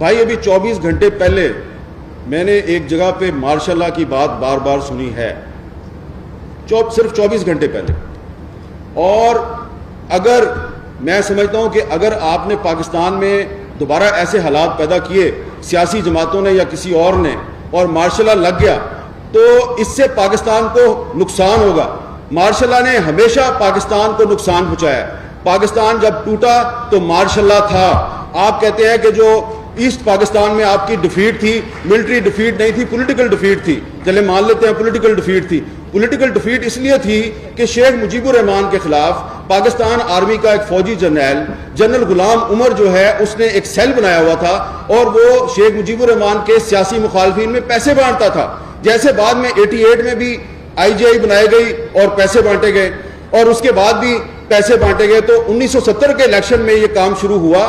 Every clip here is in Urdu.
بھائی ابھی 24 گھنٹے پہلے میں نے ایک جگہ پہ مارشاء اللہ کی بات بار بار سنی ہے، صرف 24 گھنٹے پہلے. اور اگر میں سمجھتا ہوں کہ اگر آپ نے پاکستان میں دوبارہ ایسے حالات پیدا کیے سیاسی جماعتوں نے یا کسی اور نے اور مارشاء اللہ لگ گیا تو اس سے پاکستان کو نقصان ہوگا. مارشاء اللہ نے ہمیشہ پاکستان کو نقصان پہنچایا. پاکستان جب ٹوٹا تو مارشاء اللہ تھا. آپ کہتے ہیں کہ جو ایسٹ پاکستان میں آپ کی ڈیفیٹ تھی، ملٹری ڈیفیٹ نہیں تھی، پولیٹیکل ڈیفیٹ تھی. چلے مان لیتے ہیں پولیٹیکل ڈیفیٹ تھی. پولیٹیکل ڈیفیٹ اس لیے تھی کہ شیخ مجیب الرحمان کے خلاف پاکستان آرمی کا ایک فوجی جنرل غلام عمر جو ہے اس نے ایک سیل بنایا ہوا تھا اور وہ شیخ مجیب الرحمان کے سیاسی مخالفین میں پیسے بانٹتا تھا. جیسے بعد میں 88 میں بھی IGI بنائی گئی اور پیسے بانٹے گئے اور اس کے بعد بھی پیسے بانٹے گئے، تو 1970 کے الیکشن میں یہ کام شروع ہوا،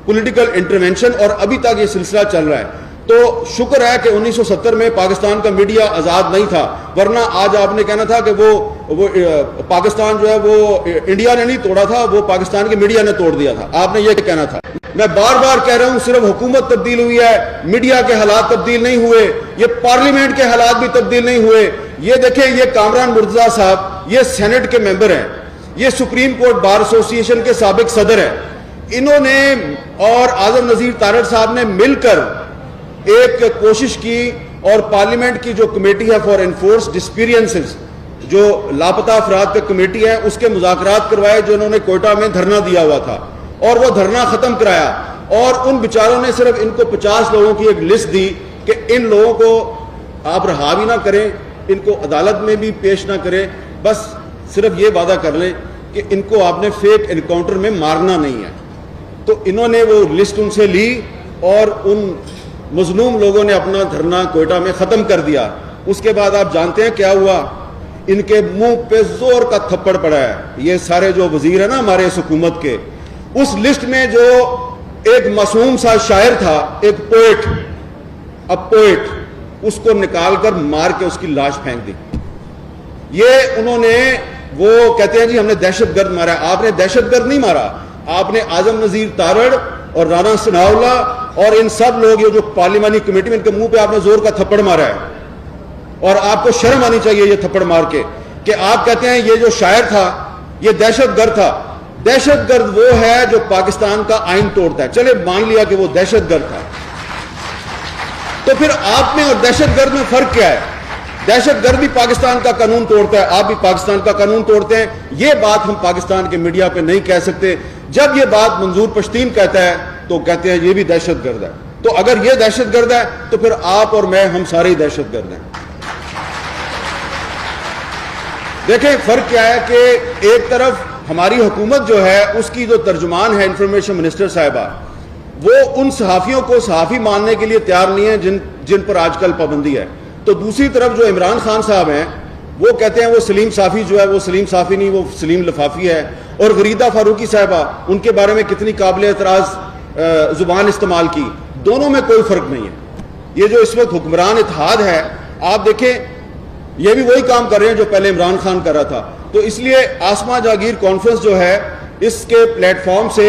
پولیٹیکل انٹرونشن، اور ابھی تک یہ سلسلہ چل رہا ہے. تو شکر ہے کہ 1970 میں پاکستان کا میڈیا آزاد نہیں تھا، ورنہ آج آپ نے کہنا تھا کہ وہ پاکستان جو ہے وہ انڈیا نے نہیں توڑا تھا، وہ پاکستان کے میڈیا نے توڑ دیا تھا. آپ نے یہ کہنا تھا. میں بار بار کہہ رہا ہوں صرف حکومت تبدیل ہوئی ہے، میڈیا کے حالات تبدیل نہیں ہوئے، یہ پارلیمنٹ کے حالات بھی تبدیل نہیں ہوئے. یہ دیکھیں، یہ کامران مرتضیٰ صاحب یہ سینٹ کے ممبر ہیں، یہ سپریم کورٹ بار ایسوسی ایشن کے سابق صدر ہیں. انہوں نے اور اعظم نذیر تارڑ صاحب نے مل کر ایک کوشش کی اور پارلیمنٹ کی جو کمیٹی ہے فار انفورسڈ ڈسپیرینسز، جو لاپتہ افراد کا کمیٹی ہے، اس کے مذاکرات کروائے جو انہوں نے کوئٹہ میں دھرنا دیا ہوا تھا، اور وہ دھرنا ختم کرایا. اور ان بیچاروں نے صرف ان کو 50 لوگوں کی ایک لسٹ دی کہ ان لوگوں کو آپ رہا بھی نہ کریں، ان کو عدالت میں بھی پیش نہ کریں، بس صرف یہ وعدہ کر لیں کہ ان کو آپ نے فیک انکاؤنٹر میں مارنا نہیں ہے. تو انہوں نے وہ لسٹ ان سے لی اور ان مظلوم لوگوں نے اپنا دھرنا کوئٹہ میں ختم کر دیا. اس کے بعد آپ جانتے ہیں کیا ہوا؟ ان کے منہ پہ زور کا تھپڑ پڑا ہے. یہ سارے جو وزیر ہیں نا ہمارے اس حکومت کے، اس لسٹ میں جو ایک معصوم سا شاعر تھا، ایک پوئٹ، اس کو نکال کر مار کے اس کی لاش پھینک دی. یہ انہوں نے، وہ کہتے ہیں جی ہم نے دہشت گرد مارا. آپ نے دہشت گرد نہیں مارا، آپ نے اعظم نذیر تارڑ اور رانا ثناء اللہ اور ان سب لوگ جو پارلیمانی کمیٹی میں، ان کے منہ پہ آپ نے زور کا تھپڑ مارا ہے. اور آپ کو شرم آنی چاہیے یہ تھپڑ مار کے کہ آپ کہتے ہیں یہ جو شاعر تھا یہ دہشت گرد تھا. دہشت گرد وہ ہے جو پاکستان کا آئین توڑتا ہے. چلے مان لیا کہ وہ دہشت گرد تھا، تو پھر آپ میں اور دہشت گرد میں فرق کیا ہے؟ دہشت گرد بھی پاکستان کا قانون توڑتا ہے، آپ بھی پاکستان کا قانون توڑتے ہیں. یہ بات ہم پاکستان کے میڈیا پہ نہیں کہہ سکتے. جب یہ بات منظور پشتین کہتا ہے تو کہتے ہیں یہ بھی دہشت گرد ہے. تو اگر یہ دہشت گرد ہے تو پھر آپ اور میں، ہم سارے ہی دہشت گرد ہیں. دیکھیں فرق کیا ہے کہ ایک طرف ہماری حکومت جو ہے اس کی جو ترجمان ہے انفارمیشن منسٹر صاحبہ، وہ ان صحافیوں کو صحافی ماننے کے لیے تیار نہیں ہے جن پر آج کل پابندی ہے. تو دوسری طرف جو عمران خان صاحب ہیں وہ کہتے ہیں وہ سلیم صافی جو ہے وہ سلیم صافی نہیں، وہ سلیم لفافی ہے. اور غریدہ فاروقی صاحبہ، ان کے بارے میں کتنی قابل اعتراض زبان استعمال کی. دونوں میں کوئی فرق نہیں ہے. یہ جو اس وقت حکمران اتحاد ہے، آپ دیکھیں یہ بھی وہی کام کر رہے ہیں جو پہلے عمران خان کر رہا تھا. تو اس لیے آسما جاگیر کانفرنس جو ہے، اس کے پلیٹ فارم سے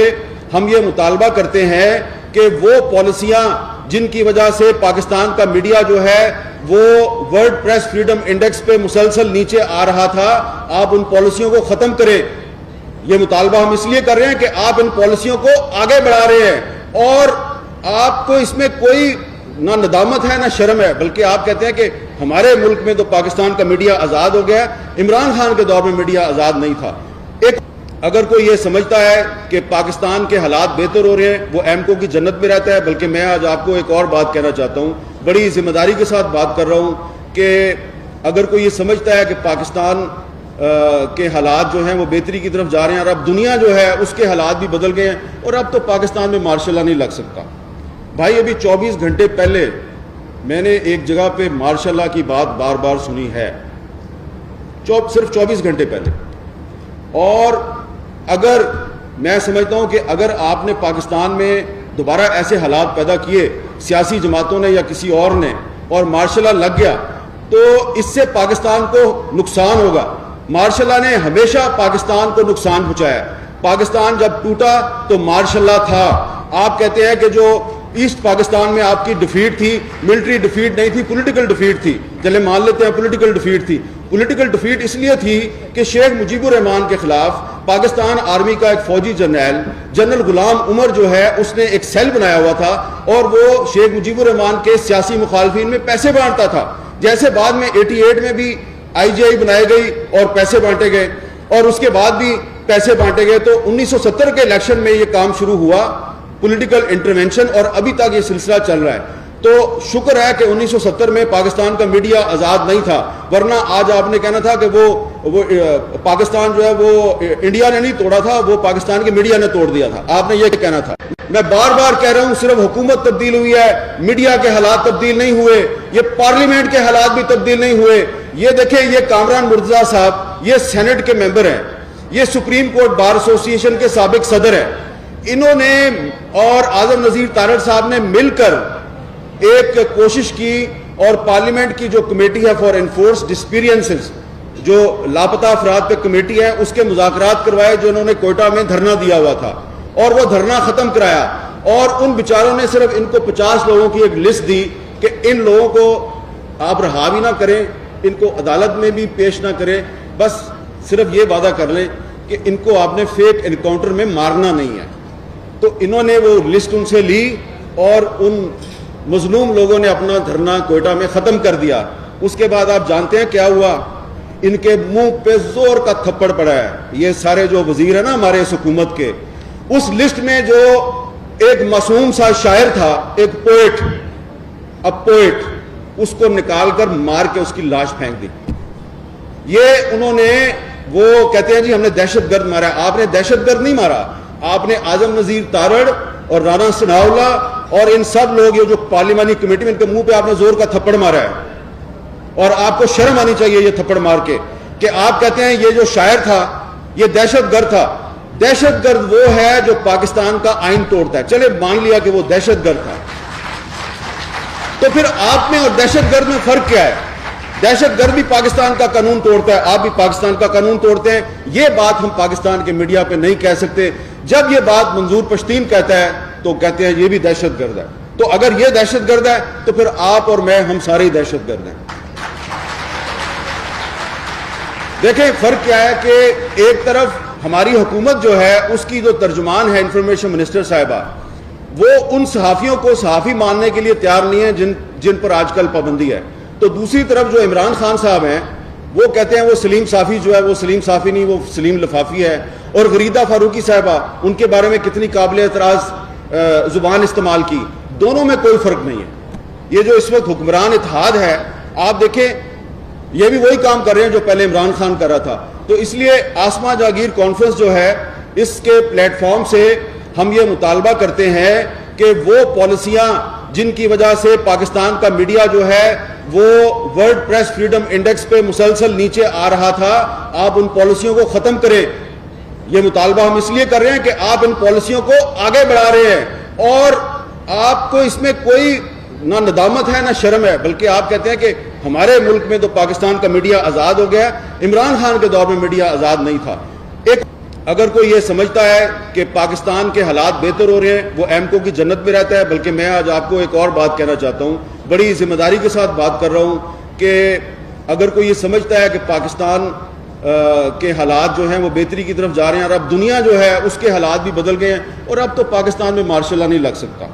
ہم یہ مطالبہ کرتے ہیں کہ وہ پالیسیاں جن کی وجہ سے پاکستان کا میڈیا جو ہے وہ ورلڈ پریس فریڈم انڈیکس پہ مسلسل نیچے آ رہا تھا، آپ ان پالیسیوں کو ختم کریں. یہ مطالبہ ہم اس لیے کر رہے ہیں کہ آپ ان پالیسیوں کو آگے بڑھا رہے ہیں اور آپ کو اس میں کوئی نہ ندامت ہے نہ شرم ہے، بلکہ آپ کہتے ہیں کہ ہمارے ملک میں تو پاکستان کا میڈیا آزاد ہو گیا ہے، عمران خان کے دور میں میڈیا آزاد نہیں تھا. اگر کوئی یہ سمجھتا ہے کہ پاکستان کے حالات بہتر ہو رہے ہیں، وہ ایمکو کی جنت میں رہتا ہے. بلکہ میں آج آپ کو ایک اور بات کہنا چاہتا ہوں، بڑی ذمہ داری کے ساتھ بات کر رہا ہوں، کہ اگر کوئی یہ سمجھتا ہے کہ پاکستان کے حالات جو ہیں وہ بہتری کی طرف جا رہے ہیں اور اب دنیا جو ہے اس کے حالات بھی بدل گئے ہیں اور اب تو پاکستان میں مارشاء اللہ نہیں لگ سکتا. بھائی ابھی 24 گھنٹے پہلے میں نے ایک جگہ پہ مارشاء اللہ کی بات بار بار سنی ہے، صرف 24 گھنٹے پہلے. اور اگر میں سمجھتا ہوں کہ اگر آپ نے پاکستان میں دوبارہ ایسے حالات پیدا کیے سیاسی جماعتوں نے یا کسی اور نے اور مارشاء اللہ لگ گیا تو اس سے پاکستان کو نقصان ہوگا. مارشاء اللہ نے ہمیشہ پاکستان کو نقصان پہنچایا. پاکستان جب ٹوٹا تو مارشاء اللہ تھا. آپ کہتے ہیں کہ جو ایسٹ پاکستان میں آپ کی ڈیفیٹ تھی، ملٹری ڈیفیٹ نہیں تھی، پولیٹیکل ڈیفیٹ تھی. چلے مان لیتے ہیں پولیٹیکل ڈیفیٹ تھی. پولیٹیکل ڈیفیٹ اس لیے تھی کہ شیخ مجیب الرحمان کے خلاف پاکستان آرمی کا ایک فوجی جنرل غلام عمر جو ہے اس نے ایک سیل بنایا ہوا تھا اور وہ شیخ مجیب الرحمان کے سیاسی مخالفین میں پیسے بانٹتا تھا. جیسے بعد میں 88 میں بھی IGI بنائی گئی اور پیسے بانٹے گئے اور اس کے بعد بھی پیسے بانٹے گئے, تو 1970 کے الیکشن میں یہ کام شروع ہوا, پولیٹیکل انٹرونشن, اور ابھی تک یہ سلسلہ چل رہا ہے. تو شکر ہے کہ 1970 میں پاکستان کا میڈیا آزاد نہیں تھا, ورنہ آج آپ نے کہنا تھا کہ وہ پاکستان جو ہے وہ انڈیا نے نہیں توڑا تھا, وہ پاکستان کے میڈیا نے توڑ دیا تھا, آپ نے یہ کہنا تھا. میں بار بار کہہ رہا ہوں صرف حکومت تبدیل ہوئی ہے, میڈیا کے حالات تبدیل نہیں ہوئے, یہ پارلیمنٹ کے حالات بھی تبدیل نہیں ہوئے. یہ دیکھیں, یہ کامران مرتضیٰ صاحب یہ سینٹ کے ممبر ہیں, یہ سپریم کورٹ بار ایسوسی ایشن کے سابق صدر ہیں, انہوں نے اور اعظم نذیر تارڑ صاحب نے مل کر ایک کوشش کی اور پارلیمنٹ کی جو کمیٹی ہے فار انفورسڈ ڈسپیرینسز, جو لاپتہ افراد پہ کمیٹی ہے, اس کے مذاکرات کروائے جو انہوں نے کوئٹہ میں دھرنا دیا ہوا تھا, اور وہ دھرنا ختم کرایا. اور ان بیچاروں نے صرف ان کو 50 لوگوں کی ایک لسٹ دی کہ ان لوگوں کو آپ رہا بھی نہ کریں, ان کو عدالت میں بھی پیش نہ کریں, بس صرف یہ وعدہ کر لیں کہ ان کو آپ نے فیک انکاؤنٹر میں مارنا نہیں ہے. تو انہوں نے وہ لسٹ ان سے لی اور ان مظلوم لوگوں نے اپنا دھرنا کوئٹہ میں ختم کر دیا. اس کے بعد آپ جانتے ہیں کیا ہوا, ان کے منہ پہ زور کا تھپڑ پڑا ہے. یہ سارے جو وزیر ہیں نا ہمارے اس حکومت کے, اس لسٹ میں جو ایک معصوم سا شاعر تھا, ایک پوئٹ, اس کو نکال کر مار کے اس کی لاش پھینک دی. یہ انہوں نے, وہ کہتے ہیں جی ہم نے دہشت گرد مارا. آپ نے دہشت گرد نہیں مارا, آپ نے اعظم نذیر تارڑ اور رانا ثناء اللہ اور ان سب لوگ, یہ جو پارلیمانی کمیٹی میں, ان کے منہ پہ آپ نے زور کا تھپڑ مارا ہے. اور آپ کو شرم آنی چاہیے یہ تھپڑ مار کے کہ آپ کہتے ہیں یہ جو شاعر تھا یہ دہشت گرد تھا. دہشت گرد وہ ہے جو پاکستان کا آئین توڑتا ہے. چلے مان لیا کہ وہ دہشت گرد تھا, تو پھر آپ میں اور دہشت گرد میں فرق کیا ہے؟ دہشت گرد بھی پاکستان کا قانون توڑتا ہے, آپ بھی پاکستان کا قانون توڑتے ہیں. یہ بات ہم پاکستان کے میڈیا پہ نہیں کہہ سکتے. جب یہ بات منظور پشتین کہتا ہے تو کہتے ہیں یہ بھی دہشت گرد ہے. تو اگر یہ دہشت گرد ہے تو پھر آپ اور میں, ہم سارے دہشت گرد ہیں. دیکھیں فرق کیا ہے کہ ایک طرف ہماری حکومت جو ہے اس کی جو ترجمان ہے انفارمیشن منسٹر صاحبہ, وہ ان صحافیوں کو صحافی ماننے کے لیے تیار نہیں ہے جن پر آج کل پابندی ہے. تو دوسری طرف جو عمران خان صاحب ہیں وہ کہتے ہیں وہ سلیم صافی جو ہے وہ سلیم صافی نہیں, وہ سلیم لفافی ہے. اور غریدہ فاروقی صاحبہ, ان کے بارے میں کتنی قابل اعتراض زبان استعمال کی. دونوں میں کوئی فرق نہیں ہے. یہ جو اس وقت حکمران اتحاد ہے, آپ دیکھیں یہ بھی وہی کام کر رہے ہیں جو پہلے عمران خان کر رہا تھا. تو اس لیے آسما جاگیر کانفرنس جو ہے, اس کے پلیٹ فارم سے ہم یہ مطالبہ کرتے ہیں کہ وہ پالیسیاں جن کی وجہ سے پاکستان کا میڈیا جو ہے وہ ورلڈ پریس فریڈم انڈیکس پہ مسلسل نیچے آ رہا تھا, آپ ان پالیسیوں کو ختم کریں. یہ مطالبہ ہم اس لیے کر رہے ہیں کہ آپ ان پالیسیوں کو آگے بڑھا رہے ہیں اور آپ کو اس میں کوئی نہ ندامت ہے نہ شرم ہے, بلکہ آپ کہتے ہیں کہ ہمارے ملک میں تو پاکستان کا میڈیا آزاد ہو گیا, عمران خان کے دور میں میڈیا آزاد نہیں تھا. ایک اگر کوئی یہ سمجھتا ہے کہ پاکستان کے حالات بہتر ہو رہے ہیں وہ ایمکو کی جنت میں رہتا ہے, بلکہ میں آج آپ کو ایک اور بات کہنا چاہتا ہوں, بڑی ذمہ داری کے ساتھ بات کر رہا ہوں کہ اگر کوئی یہ سمجھتا ہے کہ پاکستان کے حالات جو ہیں وہ بہتری کی طرف جا رہے ہیں اور اب دنیا جو ہے اس کے حالات بھی بدل گئے ہیں اور اب تو پاکستان میں مارشل لا نہیں لگ سکتا.